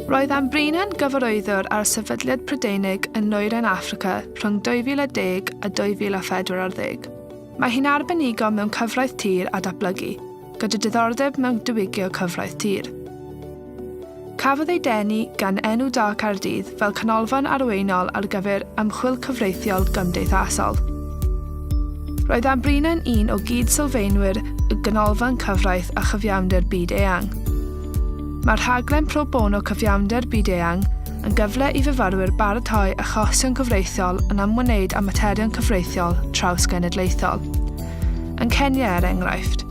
Roedd Anne Brennan gyfarwyddwr ar sefydliad Prydeinig yn Nwyrain Affrica rhwng 2010 a 2014. Mae hi'n arbenigo mewn cyfraith tir a datblygu, gyda diddordeb mewn diwygio cyfraith tir. Cafodd ei denu gan Enw Da Caerdydd fel canolfan arweinol ar gyfer ymchwil cyfreithiol gymdeithasol. Roedd Anne Brennan un o gyd-sylfaenwyr y ganolfan cyfraith a chyfiawnder byd eang. Mae'r rhaglen pro bono cyfiawnder byd eang yn gyfle i fyfyrwyr baratoi achosion cyfreithiol yn ymwneud â materion cyfreithiol trawsgenedlaethol. Yn Kenya, er enghraifft,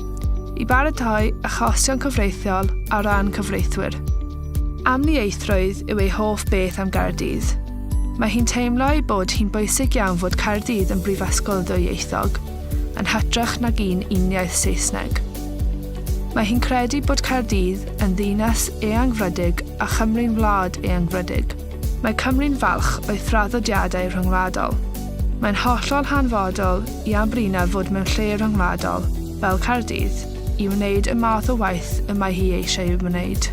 i baratoi achosion cyfreithiol ar ran cyfreithwyr. Amlieithrwydd yw ei hoff beth am Gaerdydd. Mae hi'n teimlo ei bod hi'n bwysig iawn fod Caerdydd yn brifysgol ddwyieithog, yn hytrach nag un uniaith Saesneg. Mae hi'n credu bod Caerdydd yn ddinas eangfrydig a Chymru'n wlad eangfrydig. Mae Cymru'n falch o'i thraddodiadau rhyngwladol. Mae'n hollol hanfodol i Anne Brennan fod mewn lle rhyngwladol, fel Caerdydd, i wneud y math o waith y mae hi eisiau ei wneud.